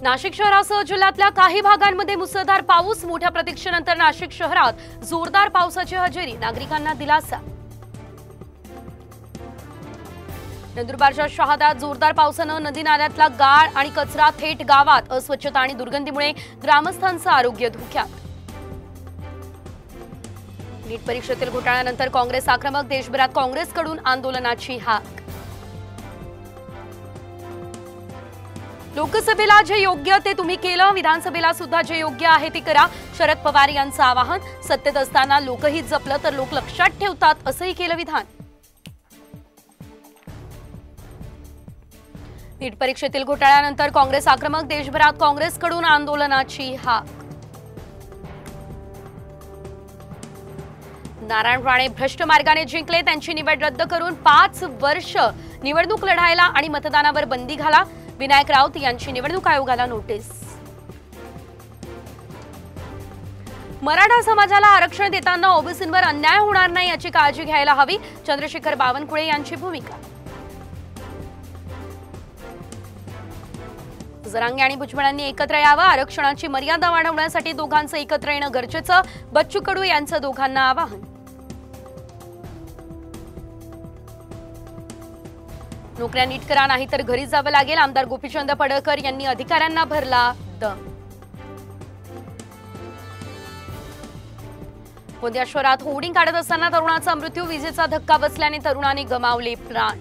नाशिक शहरासह जिल्ह्यातल्या काही भागांमध्ये मुसळधार पाऊस, मोठ्या प्रतीक्षेनंतर नाशिक शहरात जोरदार पावसाची हजेरी, नागरिकांना दिलासा। नंदुरबारच्या शहाद्यात जोरदार पावसानं नदी नाल्यातला गाळ आणि कचरा थेट गावात, अस्वच्छता आणि दुर्गंधीमुळे ग्रामस्थांचं आरोग्य धोक्यात। नीट परीक्षेतील घोटाळ्यानंतर काँग्रेस आक्रमक, देशभरात काँग्रेसकडून आंदोलनाची हाक। लोकसभेला जे योग्य ते तुम्ही केलं, विधानसभेला सुद्धा जे योग्य आहे ते करा, शरद पवार यांचं आवाहन। सत्तेत असताना लोकहित जपलं तर लोक लक्षात ठेवतात, असंही केलं विधान। नीट परीक्षेतील घोटाळ्यानंतर काँग्रेस आक्रमक, देशभरात काँग्रेसकडून आंदोलनाची हाक। नारायण राणे भ्रष्ट मार्गाने जिंकले, त्यांची निवड रद्द करून 5 वर्ष निवडणूक लढायला आणि मतदानावर बंदी घाला, विनायक राऊत यांची निवडणूक आयोगाला नोटीस। मराठा समाजाला आरक्षण देताना ओबीसींवर अन्याय होणार नाही याची काळजी घ्यायला हवी, चंद्रशेखर बावनकुळे यांची भूमिका। जरांगे आणि भुजबळांनी एकत्र यावं, आरक्षणाची मर्यादा वाढवण्यासाठी दोघांचं एकत्र येणं गरजेचं, बच्चू कडू यांचं दोघांना आवाहन। नोकऱ्या नीट करा, नाही तर घरी जावं लागेल, आमदार गोपीचंद पडळकर यांनी अधिकाऱ्यांना भरला दम। गोंदिया शहरात होर्डिंग काढत असताना तरुणाचा मृत्यू, विजेचा धक्का बसल्याने तरुणाने गमावले प्राण।